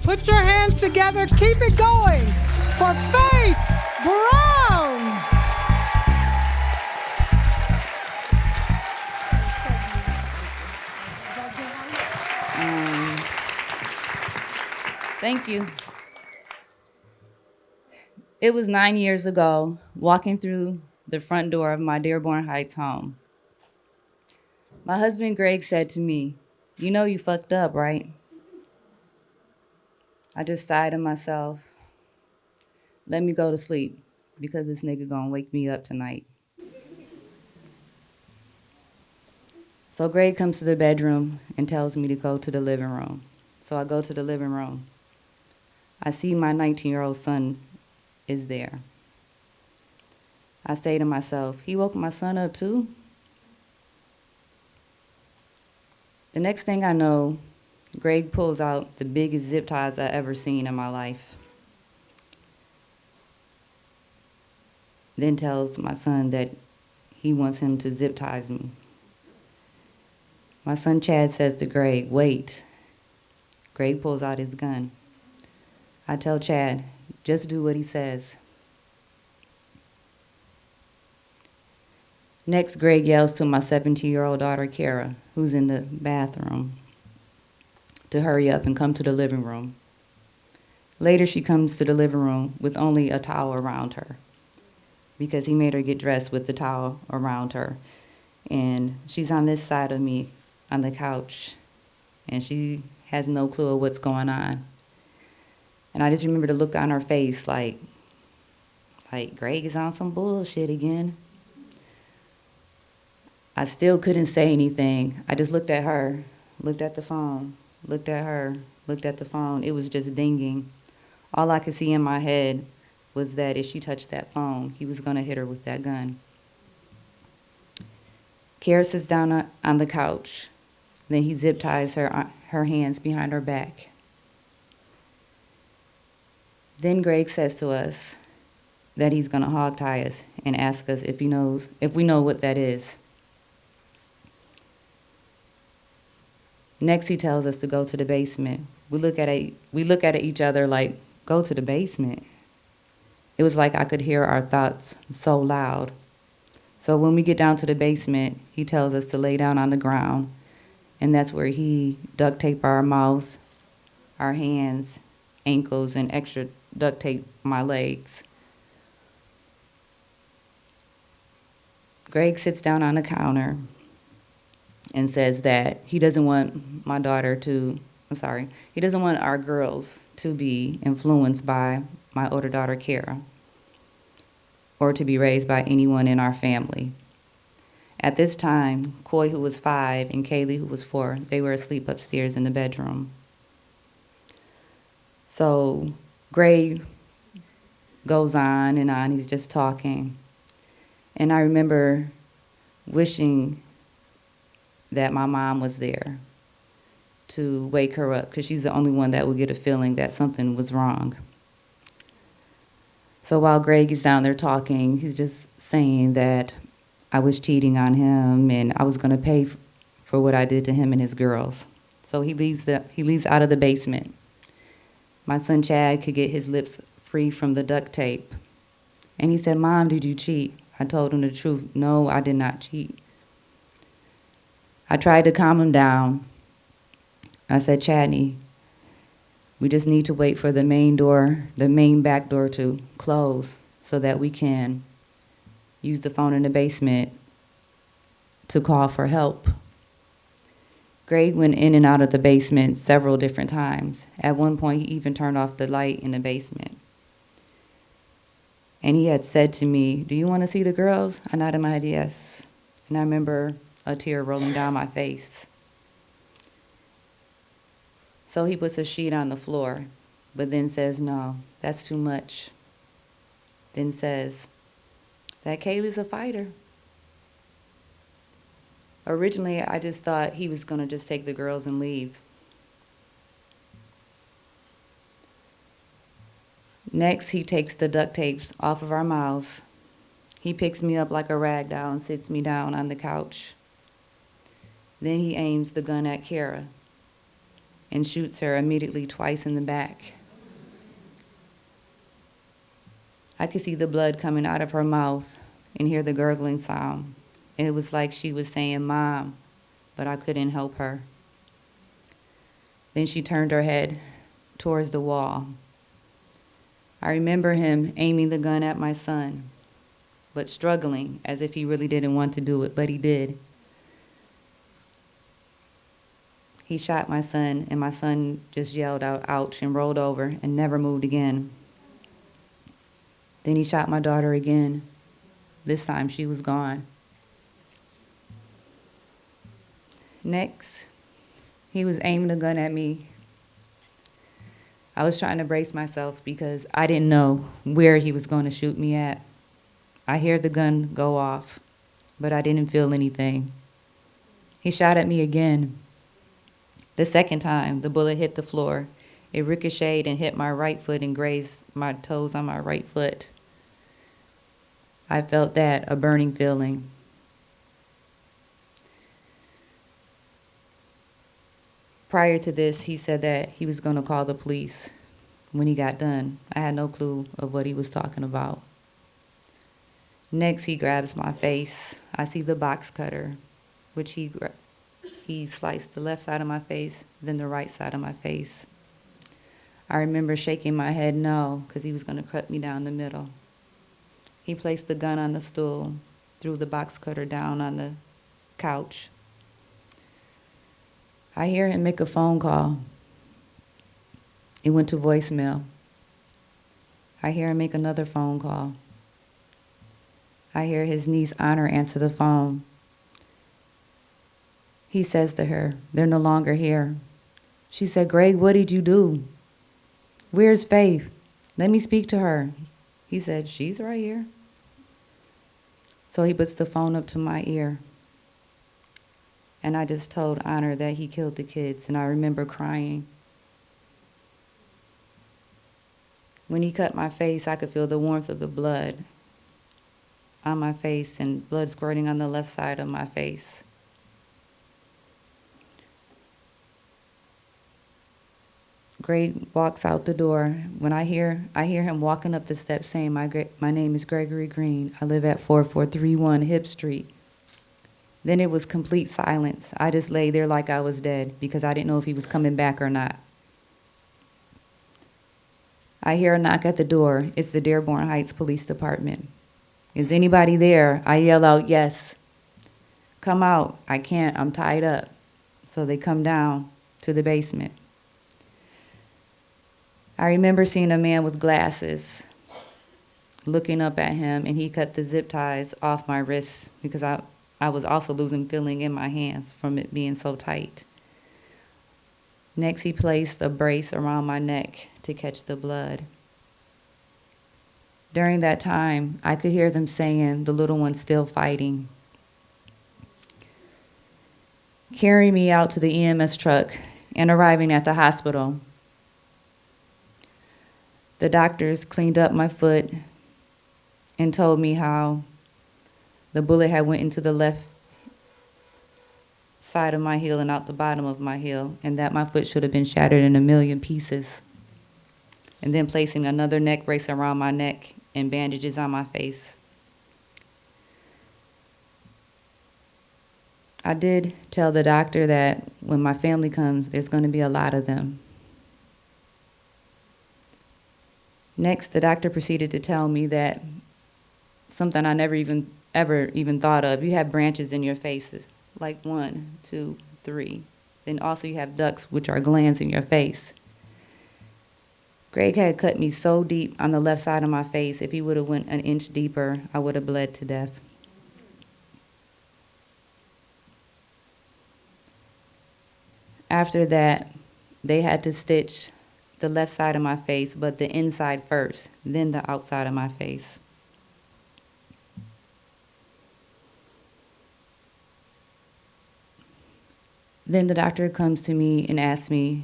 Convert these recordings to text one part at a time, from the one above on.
Put your hands together. Keep it going for Faith Brown. Thank you. It was 9 years ago, walking through the front door of my Dearborn Heights home. My husband Greg said to me, "You know you fucked up, right?" I just sighed to myself, "Let me go to sleep, because this nigga gonna wake me up tonight." So Greg comes to the bedroom and tells me to go to the living room. So I go to the living room. I see my 19-year-old son is there. I say to myself, he woke my son up too? The next thing I know, Greg pulls out the biggest zip ties I ever seen in my life. Then tells my son that he wants him to zip ties me. My son Chad says to Greg, "Wait." Greg pulls out his gun. I tell Chad, "Just do what he says." Next, Greg yells to my 17-year-old daughter, Kara, who's in the bathroom, to hurry up and come to the living room. Later, she comes to the living room with only a towel around her, because he made her get dressed with the towel around her. And she's on this side of me on the couch, and she has no clue of what's going on. And I just remember the look on her face like Greg is on some bullshit again. I still couldn't say anything. I just looked at her, looked at the phone, looked at her, looked at the phone. It was just dinging. All I could see in my head was that if she touched that phone, he was gonna hit her with that gun. Kara sits down on the couch. Then he zip ties her hands behind her back. Then Greg says to us that he's gonna hog tie us and ask us if we know what that is. Next, he tells us to go to the basement. We look at each other like, "Go to the basement?" It was like I could hear our thoughts so loud. So when we get down to the basement, he tells us to lay down on the ground, and that's where he duct tape our mouths, our hands, ankles, and extra duct tape my legs. Greg sits down on the counter and says that he doesn't want he doesn't want our girls to be influenced by my older daughter, Kara, or to be raised by anyone in our family. At this time, Coy, who was 5, and Kaylee, who was 4, they were asleep upstairs in the bedroom. So Greg goes on and on, he's just talking. And I remember wishing that my mom was there to wake her up, because she's the only one that would get a feeling that something was wrong. So while Greg is down there talking, he's just saying that I was cheating on him and I was going to pay for what I did to him and his girls. So he leaves out of the basement. My son Chad could get his lips free from the duct tape. And he said, "Mom, did you cheat?" I told him the truth. "No, I did not cheat." I tried to calm him down. I said, "Chadney, we just need to wait for the main back door to close so that we can use the phone in the basement to call for help." Greg went in and out of the basement several different times. At one point, he even turned off the light in the basement. And he had said to me, "Do you want to see the girls?" I nodded my head yes. And I remember a tear rolling down my face. So he puts a sheet on the floor, but then says, "No, that's too much." Then says, "That Kaylee's a fighter." Originally, I just thought he was going to just take the girls and leave. Next, he takes the duct tapes off of our mouths. He picks me up like a rag doll and sits me down on the couch. Then he aims the gun at Kara. and shoots her immediately twice in the back. I could see the blood coming out of her mouth and hear the gurgling sound. And it was like she was saying, "Mom," but I couldn't help her. Then she turned her head towards the wall. I remember him aiming the gun at my son, but struggling as if he really didn't want to do it, but he did. He shot my son, and my son just yelled out, "Ouch," and rolled over and never moved again. Then he shot my daughter again. This time she was gone. Next, he was aiming a gun at me. I was trying to brace myself because I didn't know where he was going to shoot me at. I hear the gun go off, but I didn't feel anything. He shot at me again. The second time, the bullet hit the floor. It ricocheted and hit my right foot and grazed my toes on my right foot. I felt that, a burning feeling. Prior to this, he said that he was going to call the police when he got done. I had no clue of what he was talking about. Next, he grabs my face. I see the box cutter, which he sliced the left side of my face, then the right side of my face. I remember shaking my head no, because he was going to cut me down the middle. He placed the gun on the stool, threw the box cutter down on the couch. I hear him make a phone call. It went to voicemail. I hear him make another phone call. I hear his niece Honor answer the phone. He says to her, "They're no longer here." She said, "Greg, what did you do? Where's Faith? Let me speak to her." He said, "She's right here." So he puts the phone up to my ear. And I just told Honor that he killed the kids, and I remember crying. When he cut my face, I could feel the warmth of the blood on my face and blood squirting on the left side of my face. Greg walks out the door. When I hear him walking up the steps saying, my name is Gregory Green. I live at 4431 Hip Street." Then it was complete silence. I just lay there like I was dead because I didn't know if he was coming back or not. I hear a knock at the door. It's the Dearborn Heights Police Department. "Is anybody there?" I yell out, "Yes." "Come out." "I can't, I'm tied up." So they come down to the basement. I remember seeing a man with glasses looking up at him, and he cut the zip ties off my wrists because I was also losing feeling in my hands from it being so tight. Next, he placed a brace around my neck to catch the blood. During that time, I could hear them saying, "The little one's still fighting." Carrying me out to the EMS truck and arriving at the hospital. The doctors cleaned up my foot and told me how the bullet had went into the left side of my heel and out the bottom of my heel, and that my foot should have been shattered in a million pieces. And then placing another neck brace around my neck and bandages on my face. I did tell the doctor that when my family comes, there's going to be a lot of them. Next, the doctor proceeded to tell me that something I never ever even thought of. You have branches in your faces, like 1, 2, 3. Then also you have ducts, which are glands in your face. Greg had cut me so deep on the left side of my face, if he would have went an inch deeper, I would have bled to death. After that, they had to stitch the left side of my face, but the inside first, then the outside of my face. Then the doctor comes to me and asks me,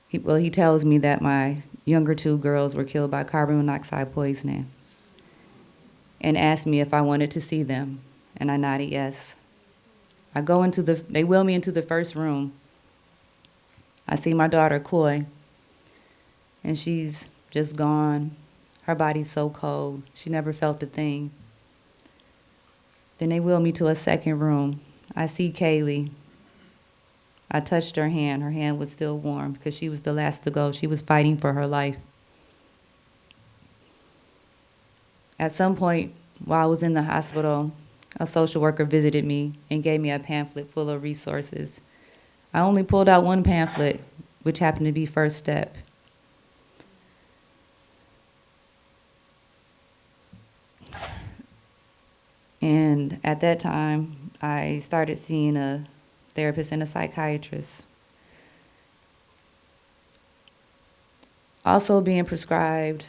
he tells me that my younger 2 girls were killed by carbon monoxide poisoning and asked me if I wanted to see them, and I nodded yes. They wheel me into the first room, I see my daughter, Coy, and she's just gone. Her body's so cold. She never felt a thing. Then they wheeled me to a second room. I see Kaylee. I touched her hand. Her hand was still warm because she was the last to go. She was fighting for her life. At some point, while I was in the hospital, a social worker visited me and gave me a pamphlet full of resources. I only pulled out one pamphlet, which happened to be First Step. And at that time, I started seeing a therapist and a psychiatrist. Also being prescribed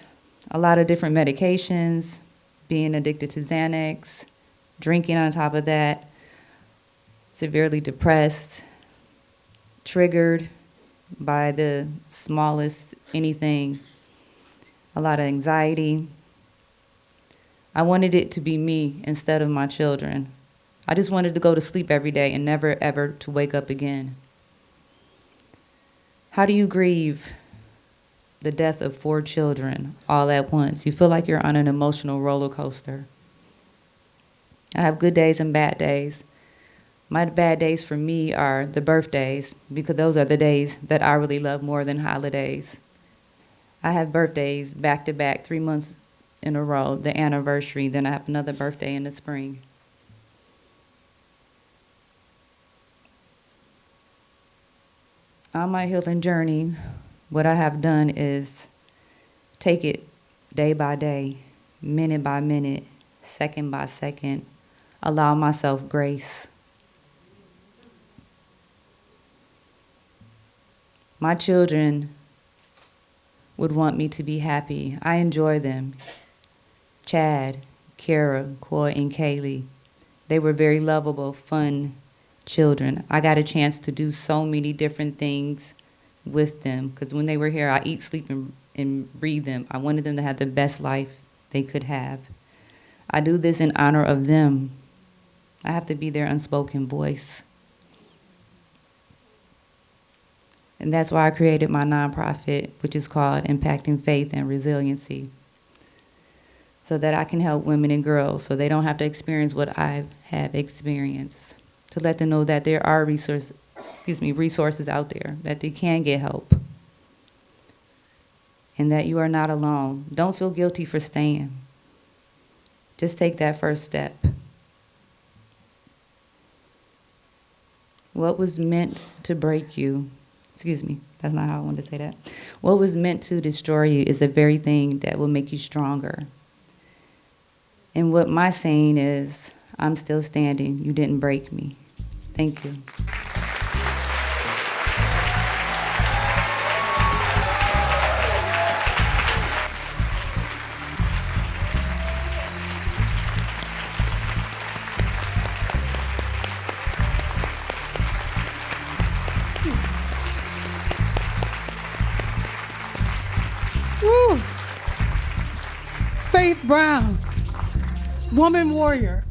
a lot of different medications, being addicted to Xanax, drinking on top of that, severely depressed, triggered by the smallest anything, a lot of anxiety. I wanted it to be me instead of my children. I just wanted to go to sleep every day and never ever to wake up again. How do you grieve the death of 4 children all at once? You feel like you're on an emotional roller coaster. I have good days and bad days. My bad days for me are the birthdays, because those are the days that I really love more than holidays. I have birthdays back to back, 3 months in a row, the anniversary, then I have another birthday in the spring. On my healing journey, what I have done is take it day by day, minute by minute, second by second, allow myself grace. My children would want me to be happy. I enjoy them. Chad, Kara, Coy, and Kaylee. They were very lovable, fun children. I got a chance to do so many different things with them, because when they were here, I eat, sleep, and breathe them. I wanted them to have the best life they could have. I do this in honor of them. I have to be their unspoken voice. And that's why I created my nonprofit, which is called Impacting Faith and Resiliency, so that I can help women and girls so they don't have to experience what I have experienced, to let them know that there are resources out there, that they can get help, and that you are not alone. Don't feel guilty for staying. Just take that first step. What was meant to break you, that's not how I wanted to say that. What was meant to destroy you is the very thing that will make you stronger. And what my saying is, I'm still standing. You didn't break me. Thank you. Woo. Faith Brown, woman warrior.